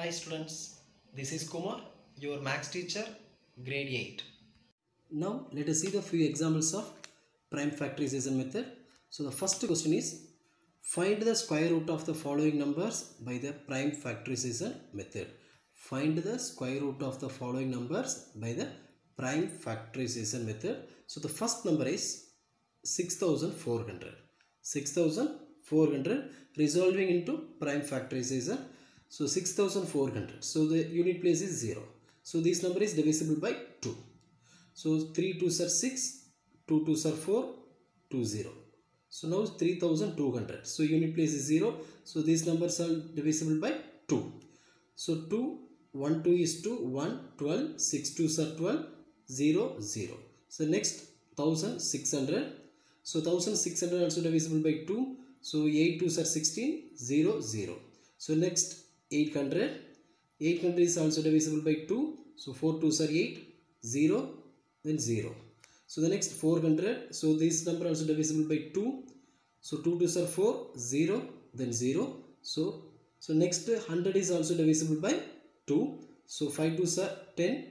Hi students, this is Kumar, your maths teacher, grade 8. Now let us see the few examples of prime factorization method. So the first question is, find the square root of the following numbers by the prime factorization method. Find the square root of the following numbers by the prime factorization method. So the first number is 6400. 6400 resolving into prime factorization. So 6400. So the unit place is 0. So this number is divisible by 2. So 3 2s are 6, 2 2s are 4, 2 0. So now 3200. So unit place is 0. So these numbers are divisible by 2. So 2, 1 2 is 2, 1, 12, 6 2s are 12, 0, 0. So next 1600. So 1600 also divisible by 2. So 8 2s are 16, 0, 0. So next 800. 800 is also divisible by 2. So 4 2s are 8, 0, then 0. So the next 400. So this number also divisible by 2. So 2 2s are 4, 0, then 0. So next 100 is also divisible by 2. So 5 2s are 10,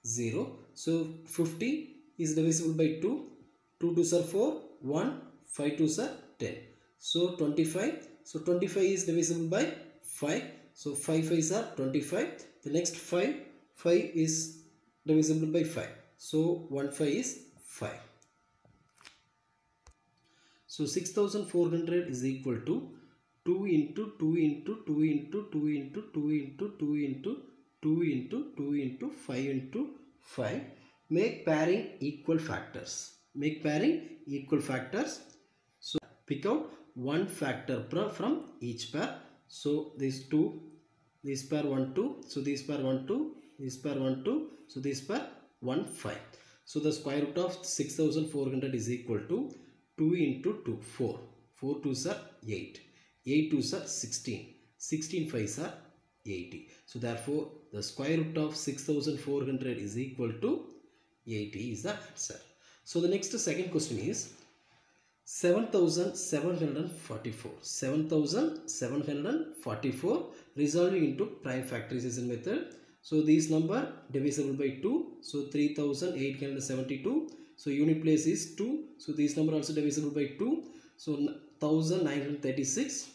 0. So 50 is divisible by 2. 2 2s are 4, 1, 5 2s are 10. So 25. So 25 is divisible by 5. So 5 5s are 25. The next 5 is divisible by 5. So 1 5 is 5. So 6400 is equal to 2 into 2 into 2 into 2 into 2 into 2 into 2 into 2 into 5 into 5. Make pairing equal factors. Make pairing equal factors. So pick out one factor from each pair. So these two, this pair 1 2. So this pair 1 2. This pair 1 2. So this pair 1 5. So the square root of 6400 is equal to 2 into 2, 4. 4 2s are 8. 8 2s are 16. 16 5s are 80. So therefore the square root of 6400 is equal to 80 is the answer. So the next second question is 7744. 7744 resolving into prime factorization method. So this number divisible by 2. So 3872. So unit place is 2. So this number also divisible by 2. So 1936.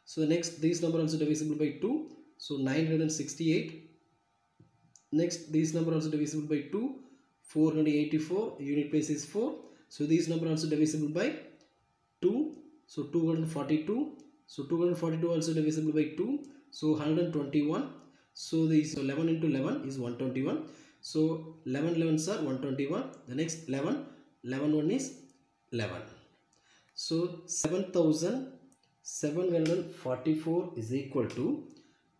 So next this number also divisible by 2. So 968. Next this number also divisible by 2. 484. Unit place is 4. So this number also divisible by 2. So 242. So 242 also divisible by 2. So 121. So this 11 into 11 is 121. So 11 11s are 121. The next 11 1 is 11. So 7744 is equal to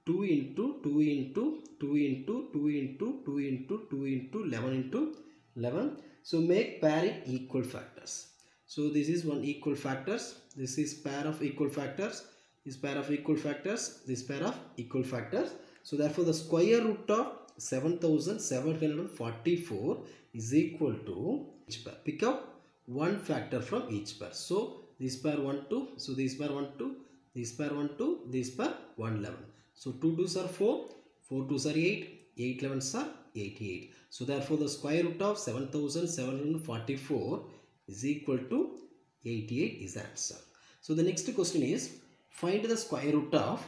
2 into 2 into 2 into 2 into 2 into 2 into 11 into 11. So make pairing equal factors. So this is one equal factors. This is pair of equal factors. This pair of equal factors. This pair of equal factors. So therefore the square root of 7744 is equal to each pair. Pick up one factor from each pair. So this pair 1 2. So this pair 1 2. This pair 1 2. This pair 1 11. So 2 2s are 4. 4 2s are 8. 8 11s are 88. So therefore the square root of 7744 is equal to 88 is the answer. So the next question is, find the square root of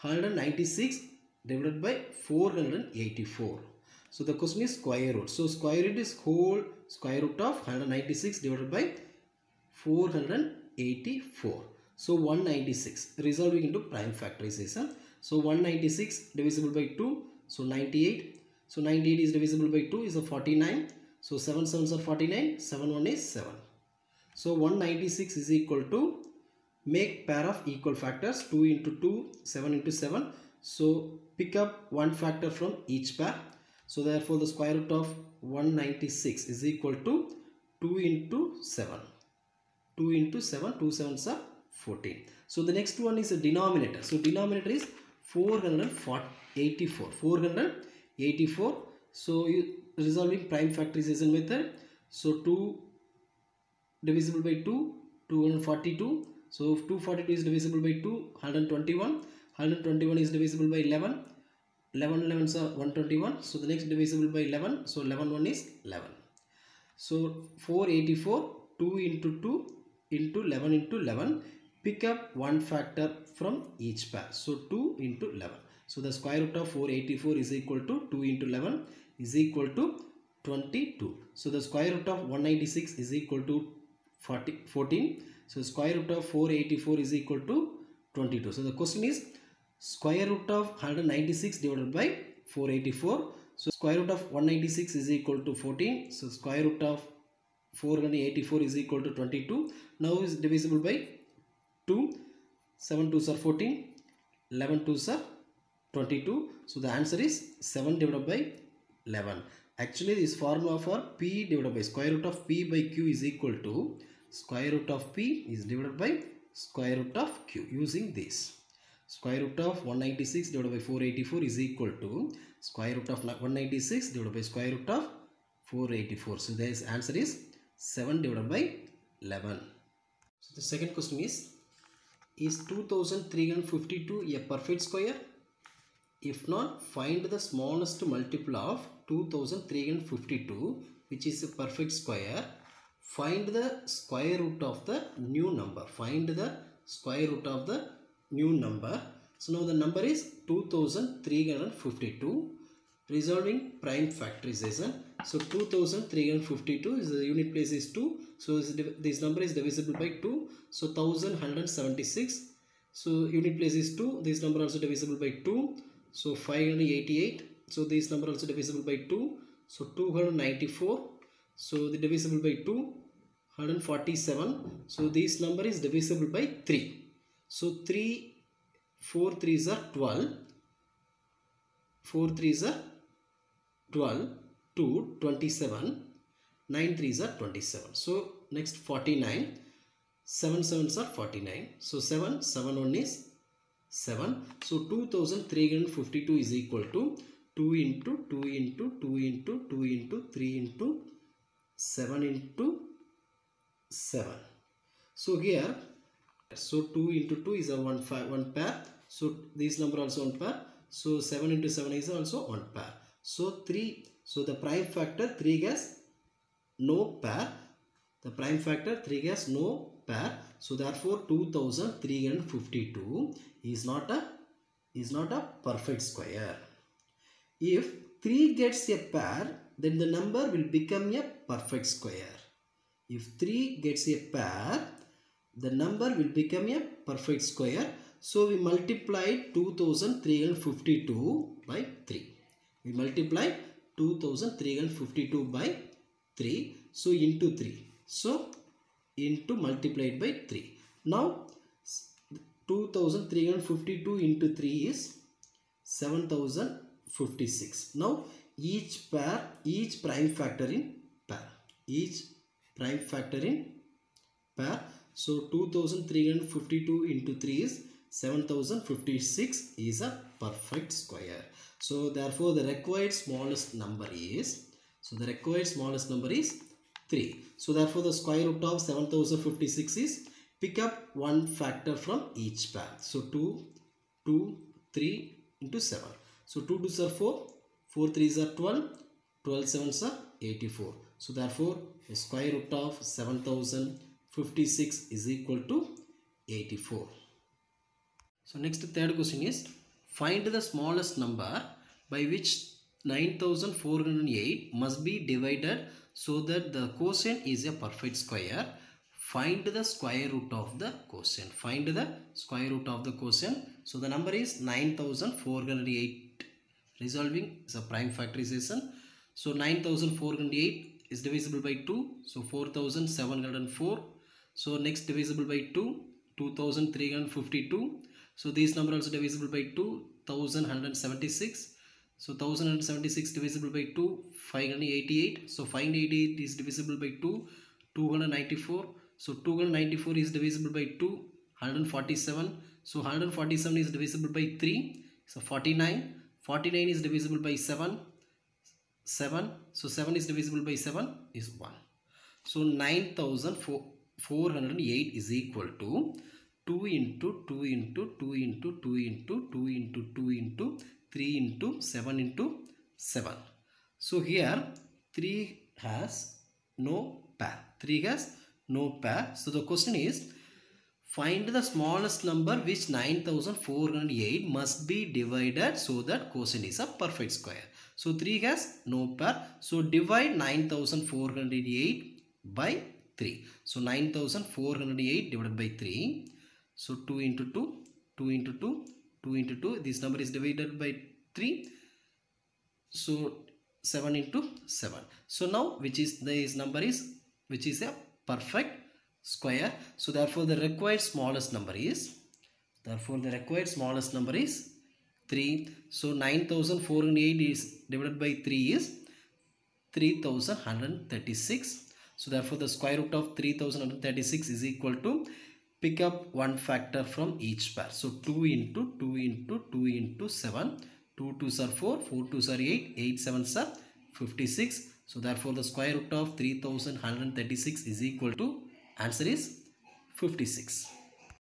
196 divided by 484. So the question is square root. So square root is whole square root of 196 divided by 484. So 196 resolving into prime factorization. So 196 divisible by 2. So 98. So 98 is divisible by 2 is a 49. So 7 7s are 49. 7 1 is 7. So 196 is equal to, make pair of equal factors, 2 into 2, 7 into 7. So pick up one factor from each pair. So therefore the square root of 196 is equal to 2 into 7. 2 into 7, 2 7s are 14. So the next one is a denominator. So denominator is 484. 484. So resolving prime factorization method. So 2 divisible by 2, 242. So 242 is divisible by 2, 121. 121 is divisible by 11. 11 11s are 121. So the next divisible by 11. So 11 1 is 11. So 484, 2 into 2 into 11 into 11. Pick up one factor from each pair. So 2 into 11. So the square root of 484 is equal to 2 into 11 is equal to 22. So the square root of 196 is equal to 14. So square root of 484 is equal to 22. So the question is square root of 196 divided by 484. So square root of 196 is equal to 14. So square root of 484 is equal to 22. Now is divisible by 2. 7 2s are 14. 11 2s are 22. So the answer is 7 divided by 11. Actually this formula for P divided by square root of P by Q is equal to square root of P is divided by square root of Q using this. Square root of 196 divided by 484 is equal to square root of 196 divided by square root of 484. So the answer is 7 divided by 11. So the second question is 2352 a perfect square? If not, find the smallest multiple of 2352 which is a perfect square. Find the square root of the new number. Find the square root of the new number. So now the number is 2352. Resolving prime factorization. So 2352 is the unit place is 2. So this number is divisible by 2. So 1176. So unit place is 2. This number also divisible by 2. So 588. So this number also divisible by 2. So 294. So the divisible by 2. 147. So this number is divisible by 3. So 4 3s are 12. 4 3s are 12. 2 27. 9 3s are 27. So next 49. 7 7s are 49. So 7 1 is 7. So 2352 is equal to 2 into 2 into 2 into 2 into 3 into 7 into 7. So here, so 2 into 2 is a one pair. So this number also one pair. So 7 into 7 is also one pair. So 3. So the prime factor 3 has no pair. The prime factor 3 has no pair. So therefore 2352 is not a perfect square. If 3 gets a pair, then the number will become a perfect square. If 3 gets a pair, the number will become a perfect square. So we multiply 2352 by 3. We multiply 2352 by 3. So into 3. So into multiplied by 3. Now 2352 into 3 is 7056. Now each prime factor in pair. Each prime factor in pair. So 2352 into 3 is 7056 is a perfect square. So therefore the required smallest number is 3. So therefore the square root of 7056 is pick up one factor from each pair. So 2, 2, 3 into 7. So 2 2s are 4, 4 3s are 12, 12 7s are 84. So therefore the square root of 7056 is equal to 84. So next third question is find the smallest number by which 9408 must be divided so that the quotient is a perfect square. Find the square root of the quotient. Find the square root of the quotient. So the number is 9408. Resolving is a prime factorization. So 9408 is divisible by 2. So 4704. So next divisible by 2. 2352. So this number also divisible by 2. 1176. So 1176 divisible by 2. 588. So 588 is divisible by 2. 294. So 294 is divisible by 2. 147. So 147 is divisible by 3. So 49. 49 is divisible by 7. 7. So 7 is divisible by 7 is 1. So 9408 is equal to 2 into 2 into 2 into 2 into 2 into 2 into 3 into 7 into 7. So here 3 has no pair. 3 has no pair. So the question is, find the smallest number which 9408 must be divided so that quotient is a perfect square. So 3 has no pair. So divide 9408 by 3. So 9408 divided by 3. So 2 into 2, 2 into 2, 2 into 2. This number is divided by 3. So 7 into 7. So now which is this number is, which is a perfect square. So therefore the required smallest number is, 3. So 9408 is divided by 3 is 3136. So therefore the square root of 3136 is equal to, pick up one factor from each pair. So 2 into 2 into 2 into 7. 2 2s are 4, 4 2s are 8, 8 7s are 56. So therefore the square root of 3136 is equal to, answer is 56.